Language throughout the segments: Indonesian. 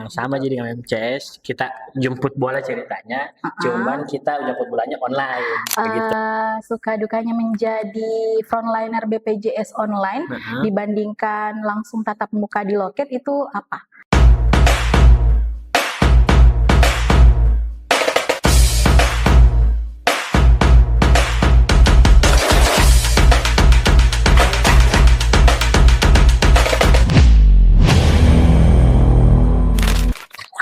Sama jadi dengan MCS, kita jemput bola ceritanya, Heeh. cuman kita jemput bolanya online, begitu. Suka dukanya menjadi frontliner BPJS online Heeh. dibandingkan langsung tatap muka di loket itu apa?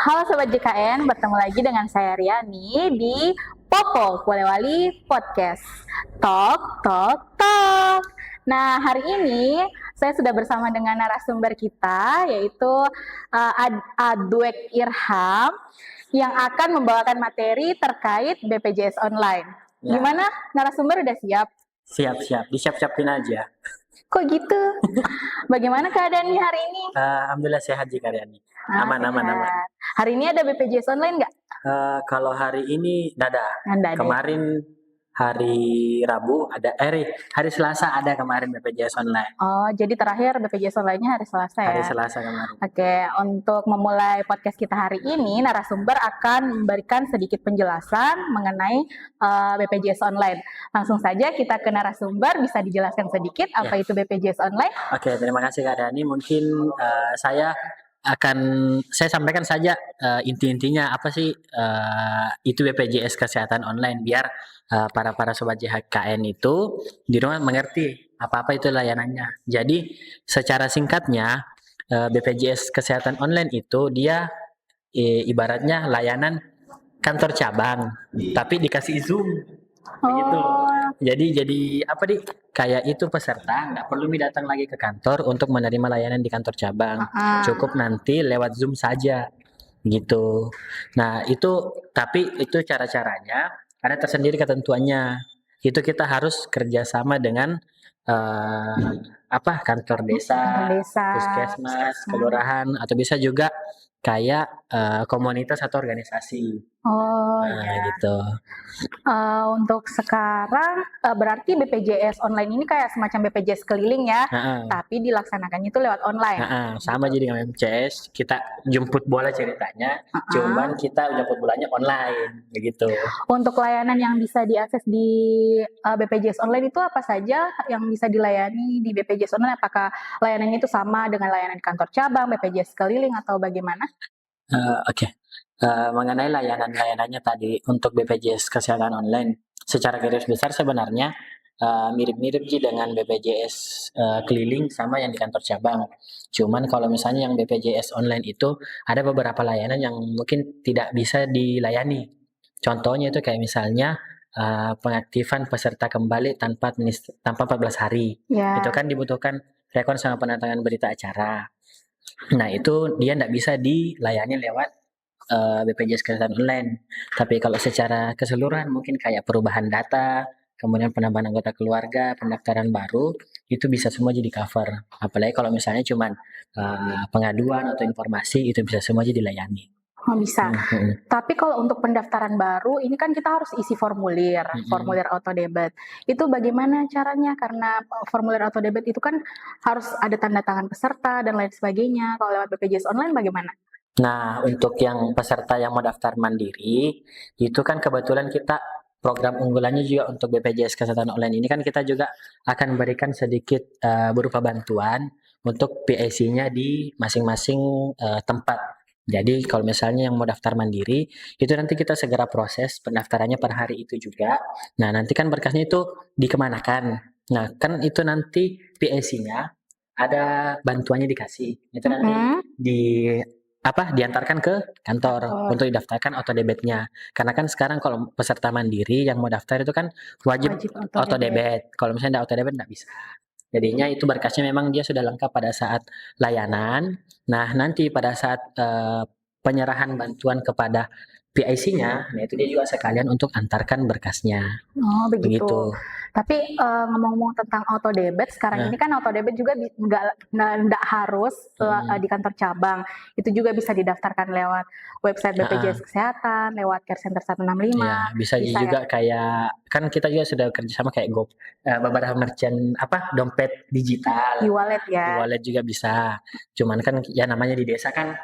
Halo Sobat JKN, bertemu lagi dengan saya Riani di Popo Polewali Podcast. Talk, talk, talk. Nah, hari ini saya sudah bersama dengan narasumber kita, yaitu Adwek Irham, yang akan membawakan materi terkait BPJS Online. Ya. Gimana, narasumber udah siap? Siap-siap, disiap-siapin aja. Kok gitu? Bagaimana keadaannya hari ini? Alhamdulillah sehat Ji Karyani. Aman. Hari ini ada BPJS Online nggak? Kalau hari ini nggak ada. Nggak ada. Kemarin hari Rabu ada, hari Selasa ada kemarin BPJS Online. Oh, jadi terakhir BPJS Online-nya hari Selasa ya? Hari Selasa kemarin. Oke, untuk memulai podcast kita hari ini, narasumber akan memberikan sedikit penjelasan mengenai BPJS Online. Langsung saja kita ke narasumber, bisa dijelaskan sedikit apa itu BPJS Online? Oke, terima kasih Kak Dani. Mungkin saya sampaikan saja inti-intinya apa sih itu BPJS Kesehatan Online, biar para sobat JKN itu di rumah mengerti apa-apa itu layanannya. Jadi secara singkatnya BPJS Kesehatan Online itu dia ibaratnya layanan kantor cabang, tapi dikasih Zoom. Begitu. Jadi apa di kayak itu peserta nggak perlu datang lagi ke kantor untuk menerima layanan di kantor cabang. Cukup nanti lewat Zoom saja gitu. Nah, tapi itu cara-caranya ada tersendiri ketentuannya. Itu kita harus kerjasama dengan kantor desa, puskesmas, kelurahan, atau bisa juga kayak komunitas atau organisasi. Gitu. Untuk sekarang berarti BPJS Online ini kayak semacam BPJS keliling ya, tapi dilaksanakannya itu lewat online. Sama jadi dengan MCS, kita jemput bola ceritanya, cuman kita jemput bolanya online, begitu. Untuk layanan yang bisa diakses di BPJS Online itu apa saja yang bisa dilayani di BPJS Online? Apakah layanannya itu sama dengan layanan di kantor cabang, BPJS keliling, atau bagaimana? Mengenai layanan-layanannya tadi untuk BPJS Kesehatan Online, secara garis besar sebenarnya mirip-mirip sih dengan BPJS keliling sama yang di kantor cabang. Cuman kalau misalnya yang BPJS Online itu ada beberapa layanan yang mungkin tidak bisa dilayani. Contohnya itu kayak misalnya pengaktifan peserta kembali tanpa 14 hari. Itu kan dibutuhkan rekon sama penandatangan berita acara. Nah, itu dia tidak bisa dilayani lewat BPJS Kesehatan Online. Tapi kalau secara keseluruhan mungkin kayak perubahan data, kemudian penambahan anggota keluarga, pendaftaran baru, itu bisa semua jadi cover. Apalagi kalau misalnya cuma pengaduan atau informasi, itu bisa semua jadi dilayani. Oh, bisa. Tapi kalau untuk pendaftaran baru, ini kan kita harus isi formulir auto debit. Itu bagaimana caranya? Karena formulir auto debit itu kan harus ada tanda tangan peserta dan lain sebagainya. Kalau lewat BPJS Online bagaimana? Nah, untuk yang peserta yang mau daftar mandiri, itu kan kebetulan kita program unggulannya juga untuk BPJS Kesehatan Online ini kan kita juga akan berikan sedikit berupa bantuan untuk PIC-nya di masing-masing tempat. Jadi kalau misalnya yang mau daftar mandiri, itu nanti kita segera proses pendaftarannya per hari itu juga. Nah, nanti kan berkasnya itu dikemanakan. Nah, kan itu nanti PIC-nya ada bantuannya dikasih. Itu nanti diantarkan ke kantor untuk didaftarkan auto debitnya. Karena kan sekarang kalau peserta mandiri yang mau daftar itu kan wajib auto debit. Kalau misalnya tidak auto debit nggak bisa. Jadinya itu berkasnya memang dia sudah lengkap pada saat layanan. Nah, nanti pada saat penyerahan bantuan kepada PIC-nya, nah itu dia juga sekalian untuk antarkan berkasnya. Oh, begitu. Tapi ngomong-ngomong tentang auto debit, sekarang ini kan auto debit juga nggak harus di kantor cabang. Itu juga bisa didaftarkan lewat website BPJS Kesehatan, lewat Care Center 165. Ya, bisa juga kayak, kan kita juga sudah kerjasama kayak beberapa merchant dompet digital. E-wallet ya. E-wallet juga bisa. Cuman kan ya namanya di desa kan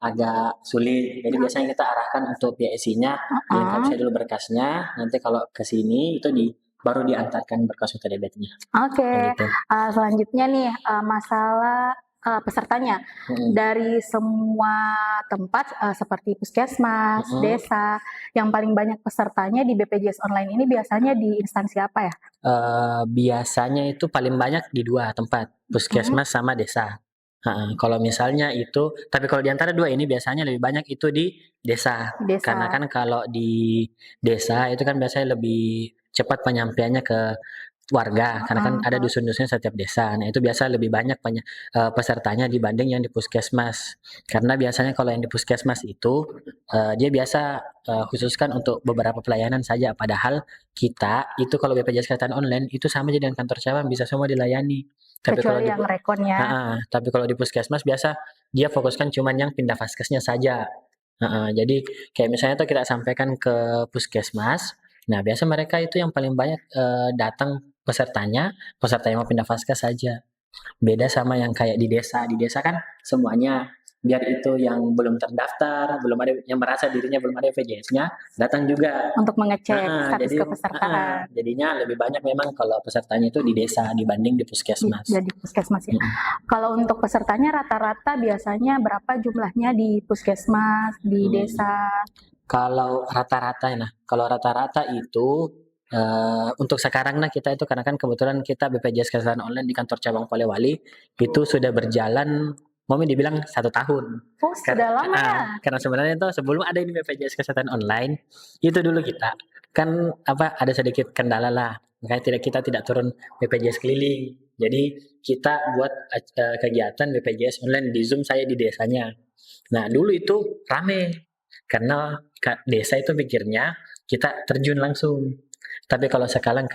agak sulit. Jadi biasanya kita arahkan untuk BSI-nya, dilengkapi dulu berkasnya. Nanti kalau ke sini itu baru diantarkan berkas UTBK-nya. Oke, Kayak gitu. selanjutnya nih masalah pesertanya. Dari semua tempat seperti puskesmas, desa, yang paling banyak pesertanya di BPJS Online ini biasanya di instansi apa ya? Biasanya itu paling banyak di 2 tempat, puskesmas sama desa. Kalau misalnya itu, tapi kalau di antara 2 ini biasanya lebih banyak itu di desa. Desa. Karena kan kalau di desa itu kan biasanya lebih cepat penyampaiannya ke warga, karena kan ada dusun-dusunnya setiap desa. Nah, itu biasa lebih banyak pesertanya dibanding yang di puskesmas. Karena biasanya kalau yang di puskesmas itu dia biasa khususkan untuk beberapa pelayanan saja. Padahal kita itu kalau BPJS Kesehatan Online itu sama aja dengan kantor cabang, bisa semua dilayani. Tapi kalau Kecuali yang rekon ya. tapi kalau di puskesmas biasa dia fokuskan cuman yang pindah vaskesnya saja. Jadi kayak misalnya tuh kita sampaikan ke puskesmas. Nah, biasa mereka itu yang paling banyak datang peserta yang mau pindah vaskes saja. Beda sama yang kayak di desa. Di desa kan semuanya, biar itu yang belum terdaftar, belum ada yang merasa dirinya belum ada BPJS-nya, datang juga. Untuk mengecek status Jadi kepesertaan. jadinya lebih banyak memang kalau pesertanya itu di desa dibanding di puskesmas. Jadi puskesmas ya. Kalau untuk pesertanya rata-rata biasanya berapa jumlahnya di puskesmas, di desa? Kalau rata-rata itu untuk sekarang kita itu karena kan kebetulan kita BPJS Kesehatan Online di kantor cabang Polewali itu sudah berjalan mau dibilang 1 tahun. Oh, sudah lama ya? Karena sebenarnya itu sebelum ada ini BPJS Kesehatan Online itu dulu kita kan ada sedikit kendala lah, makanya kita tidak turun BPJS keliling. Jadi kita buat kegiatan BPJS Online di Zoom saya di desanya. Nah, dulu itu rame karena desa itu pikirnya kita terjun langsung. Tapi kalau sekarang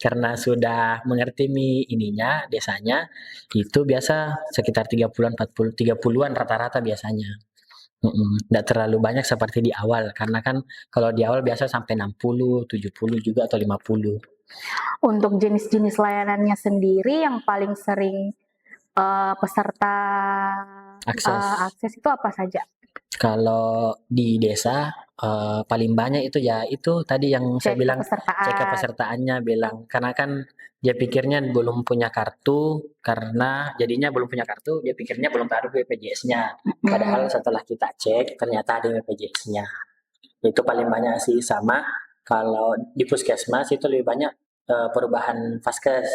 karena sudah mengerti ininya desanya itu biasa sekitar 30-an 30-an rata-rata biasanya. Nggak terlalu banyak seperti di awal karena kan kalau di awal biasa sampai 60, 70 juga atau 50. Untuk jenis-jenis layanannya sendiri yang paling sering peserta akses itu apa saja? Kalau di desa paling banyak itu ya itu tadi yang saya bilang cek kepesertaannya bilang karena kan dia pikirnya belum punya kartu karena jadinya belum punya kartu dia pikirnya belum ada BPJS-nya padahal setelah kita cek ternyata ada BPJS-nya itu paling banyak sih sama kalau di puskesmas itu lebih banyak perubahan vaskes.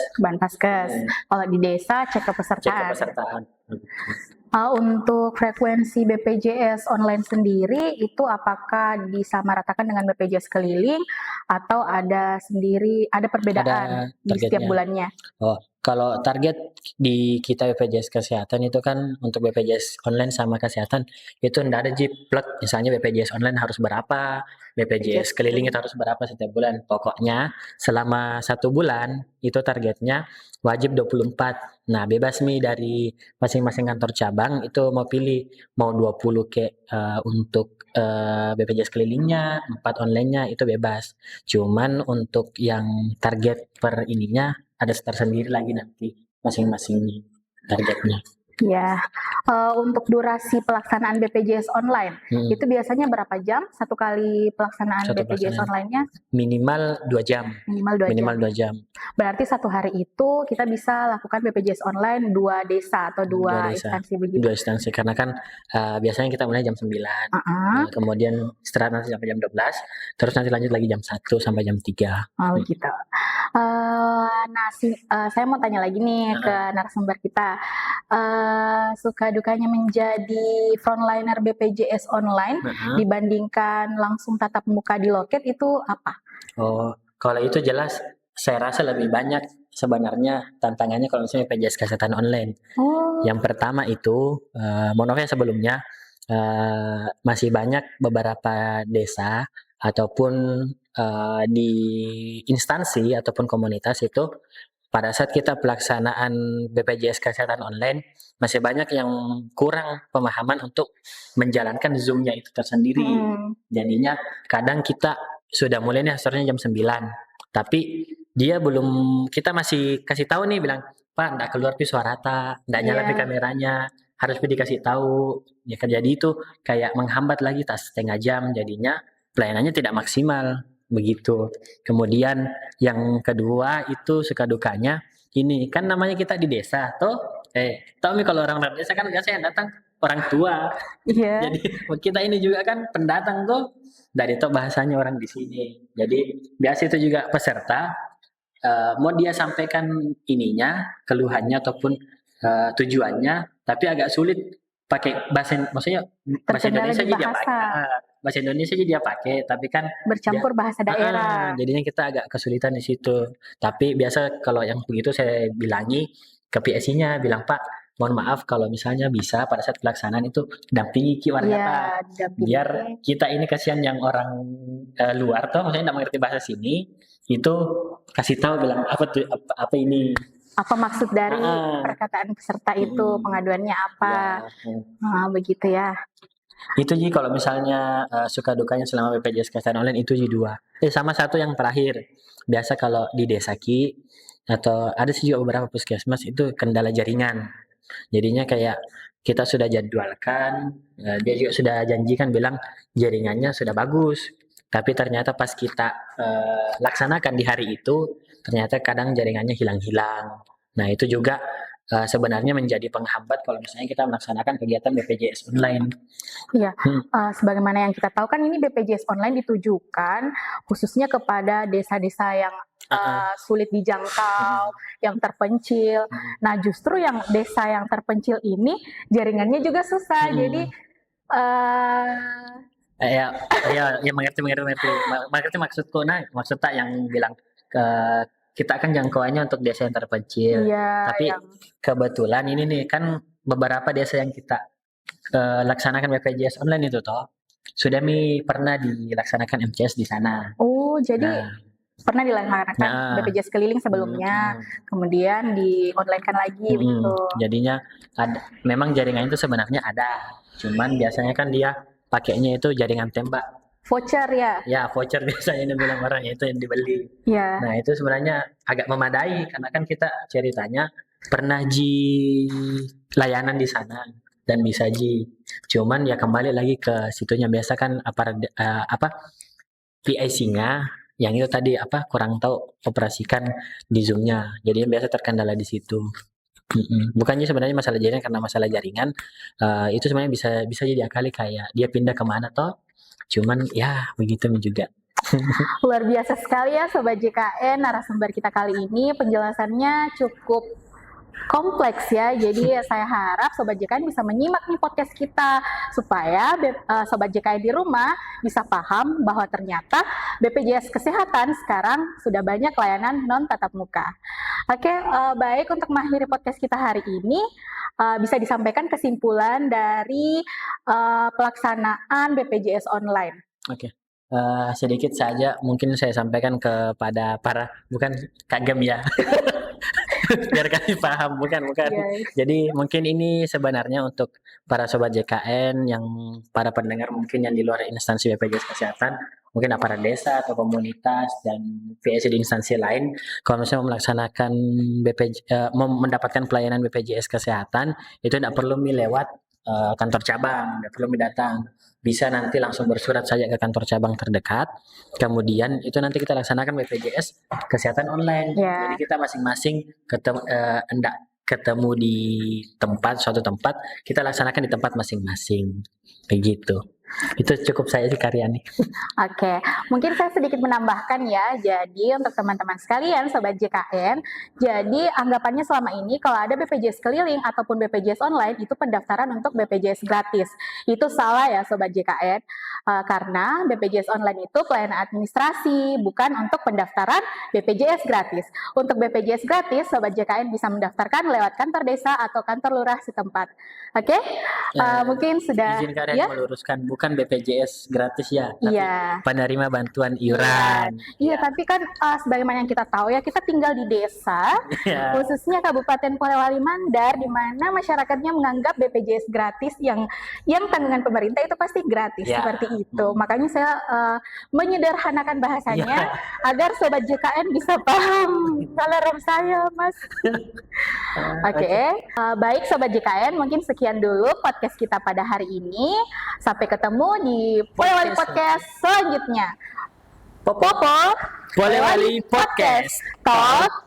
Kalau di desa cek kepesertaan. Untuk frekuensi BPJS online sendiri itu apakah disamaratakan dengan BPJS keliling atau ada perbedaan di setiap bulannya? Kalau target di kita BPJS Kesehatan itu kan untuk BPJS online sama kesehatan itu enggak ada plot misalnya BPJS online harus berapa, BPJS keliling itu harus berapa setiap bulan. Pokoknya selama 1 bulan itu targetnya wajib 24. Nah, bebas dari masing-masing kantor cabang itu mau pilih mau 20 untuk BPJS kelilingnya, 4 online-nya itu bebas. Cuman untuk yang target per ininya ada tersendiri lagi nanti masing-masing targetnya. Ya, untuk durasi pelaksanaan BPJS online itu biasanya berapa jam satu kali pelaksanaan BPJS online-nya? Minimal 2 jam. Minimal 2 jam. Berarti 1 hari itu kita bisa lakukan BPJS online 2 desa atau 2 instansi begitu? 2 instansi karena kan biasanya kita mulai jam 9, kemudian istirahat nanti sampai jam 12, terus nanti lanjut lagi jam 1 sampai jam 3. Oh gitu. Saya mau tanya lagi nih ke narasumber kita. Suka dukanya menjadi frontliner BPJS online dibandingkan langsung tatap muka di loket itu apa? Kalau itu jelas saya rasa lebih banyak sebenarnya tantangannya kalau misalnya BPJS Kesehatan Online. Yang pertama itu mohon maaf ya sebelumnya masih banyak beberapa desa ataupun di instansi ataupun komunitas itu pada saat kita pelaksanaan BPJS Kesehatan Online masih banyak yang kurang pemahaman untuk menjalankan Zoom-nya itu tersendiri. Jadinya kadang kita sudah mulai nih seharusnya jam 9, tapi kita masih kasih tahu nih bilang, Pak, enggak keluar suara, enggak nyala kameranya. harus dikasih tahu. Ya kan jadi itu kayak menghambat lagi tas setengah jam, jadinya pelayanannya tidak maksimal begitu. Kemudian yang kedua itu suka dukanya ini kan namanya kita di desa toh tahu nih kalau orang desa kan biasanya yang datang orang tua. Iya. Jadi kita ini juga kan pendatang tuh dari itu bahasanya orang di sini. Jadi biasa itu juga peserta mau dia sampaikan ininya, keluhannya ataupun tujuannya, tapi agak sulit pakai maksudnya bahasa Terkendala Indonesia di aja dia bahasa, pakai, bahasa Indonesia aja dia pakai, tapi kan dia, bercampur bahasa daerah. jadinya kita agak kesulitan di situ. Tapi biasa kalau yang begitu saya bilangi ke PSI-nya, bilang Pak, mohon maaf kalau misalnya bisa pada saat pelaksanaan itu dampingi ki warga Pak. Iya, didampingi. Biar kita ini kasihan yang orang luar tuh, maksudnya nggak mengerti bahasa sini, itu kasih tahu bilang apa tuh apa ini. Apa maksud dari perkataan peserta itu, pengaduannya apa? Ya. Begitu ya. Itu Ji kalau misalnya suka dukanya selama BPJS Kesehatan Online itu Ji 2. Sama satu yang terakhir. Biasa kalau di desa Ki atau ada sih juga beberapa puskesmas itu kendala jaringan. Jadinya kayak kita sudah jadwalkan, dia juga sudah janjikan bilang jaringannya sudah bagus. Tapi ternyata pas kita laksanakan di hari itu, ternyata kadang jaringannya hilang-hilang. Nah itu juga sebenarnya menjadi penghambat kalau misalnya kita melaksanakan kegiatan BPJS online. Iya, sebagaimana yang kita tahu kan ini BPJS online ditujukan khususnya kepada desa-desa yang sulit dijangkau, yang terpencil. Nah justru yang desa yang terpencil ini jaringannya juga susah, jadi ya mengerti maksudku. Nah maksud tak yang bilang kita kan jangkauannya untuk desa yang terpencil. Iya, Tapi kebetulan ini nih kan beberapa desa yang kita laksanakan BPJS online itu toh sudah pernah dilaksanakan MCS di sana. Oh, jadi pernah dilaksanakan BPJS keliling sebelumnya, kemudian di online-kan lagi begitu. Jadinya memang jaringan itu sebenarnya ada, cuman biasanya kan dia pakainya itu jaringan tembak. Voucher ya? Ya, voucher biasanya bilang orang itu yang dibeli. Ya. Nah, itu sebenarnya agak memadai karena kan kita ceritanya pernah layanan di sana dan bisa cuman ya kembali lagi ke situnya biasa kan PIC-nya yang itu tadi kurang tahu operasikan di Zoom-nya. Jadi biasa terkendala di situ. Bukannya sebenarnya masalah jaringan, karena masalah jaringan itu sebenarnya bisa jadi akali kayak dia pindah kemana toh. Cuman ya begitu juga. Luar biasa sekali ya Sobat JKN, narasumber kita kali ini penjelasannya cukup kompleks ya. Jadi saya harap Sobat JKN bisa menyimak nih podcast kita supaya Sobat JKN di rumah bisa paham bahwa ternyata BPJS Kesehatan sekarang sudah banyak layanan non tatap muka. Oke, baik, untuk mengakhiri podcast kita hari ini bisa disampaikan kesimpulan dari pelaksanaan BPJS online. Oke. Sedikit saja mungkin saya sampaikan kepada bukan kagem ya. Biar kalian paham, bukan. Yes. Jadi mungkin ini sebenarnya untuk para sobat JKN yang para pendengar mungkin yang di luar instansi BPJS Kesehatan, mungkin aparat desa atau komunitas dan PSI di instansi lain, kalau misalnya melaksanakan mendapatkan pelayanan BPJS Kesehatan itu tidak perlu lewat kantor cabang, tidak perlu datang. Bisa nanti langsung bersurat saja ke kantor cabang terdekat. Kemudian itu nanti kita laksanakan BPJS Kesehatan online. Yeah. Jadi kita masing-masing ketemu di suatu tempat, kita laksanakan di tempat masing-masing. Begitu. Itu cukup saya sih Karyani. Oke, mungkin saya sedikit menambahkan ya. Jadi untuk teman-teman sekalian Sobat JKN, jadi anggapannya selama ini kalau ada BPJS keliling ataupun BPJS online itu pendaftaran untuk BPJS gratis. Itu salah ya Sobat JKN, karena BPJS online itu pelayanan administrasi, bukan untuk pendaftaran BPJS gratis. Untuk BPJS gratis Sobat JKN bisa mendaftarkan lewat kantor desa atau kantor lurah setempat. Oke, mungkin sudah. Izin Karyani meluruskan, bukan BPJS gratis ya, tapi penerima bantuan iuran. Iya, tapi kan sebagaimana yang kita tahu ya, kita tinggal di desa, khususnya Kabupaten Polewali Mandar, di mana masyarakatnya menganggap BPJS gratis yang tanggungan pemerintah itu pasti gratis, seperti gitu. Makanya saya menyederhanakan bahasanya agar sobat JKN bisa paham salam saya, Mas. Oke. Baik sobat JKN, mungkin sekian dulu podcast kita pada hari ini. Sampai ketemu di Polewali Podcast selanjutnya. Popo Polewali Podcast. Talk.